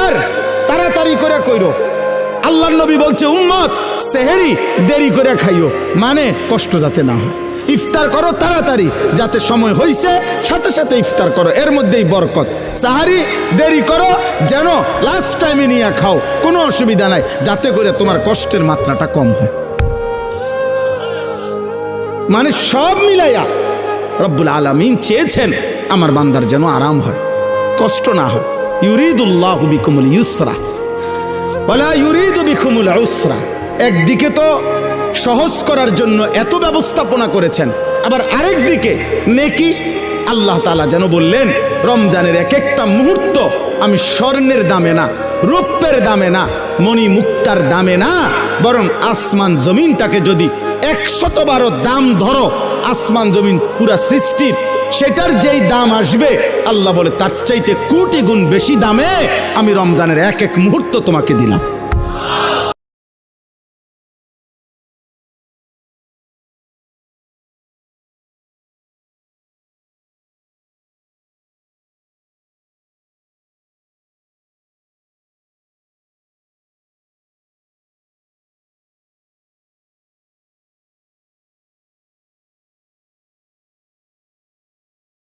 ইফতার তাড়াতাড়ি করে কইরো। আল্লাহর নবী বলছে উম্মত সেহেরি দেরি করে খাইও, মানে কষ্ট যাতে না হয়। ইফতার করো তাড়াতাড়ি, যাতে সময় হইছে সাথে সাথে ইফতার করো, এর মধ্যেই বরকত। সাহারি দেরি করো, যেন লাস্ট টাইমে নিয়ে খাও, কোনো অসুবিধা নাই, যাতে করে তোমার কষ্টের মাত্রাটা কম হয়। মানে সব মিলাইয়া রব্বুল আলামিন চেয়েছেন আমার বান্দার যেন আরাম হয়, কষ্ট না হয়। ইউরিদুল্লাহু বিকুমুল ইউসরা ওয়ালা ইউরিদু বিকুমুল উসরা। একদিকে তো সহজ করার জন্য এত ব্যবস্থাপনা করেছেন, আবার আরেক দিকে নেকি। আল্লাহ তাআলা যেন বললেন রমজানের এক একটা মুহূর্ত আমি স্বর্ণের দামে না, রূপের দামে না, মণি মুক্তার দামে না, বরং আসমান জমিনটাকে যদি 112 দাম ধরো, আসমান জমিন পুরা সৃষ্টির, সেটার যেই দাম আসবে আল্লাহ বলে তার চাইতে কোটি গুণ বেশি দামে আমি রমজানের এক এক মুহূর্ত তোমাকে দিলাম।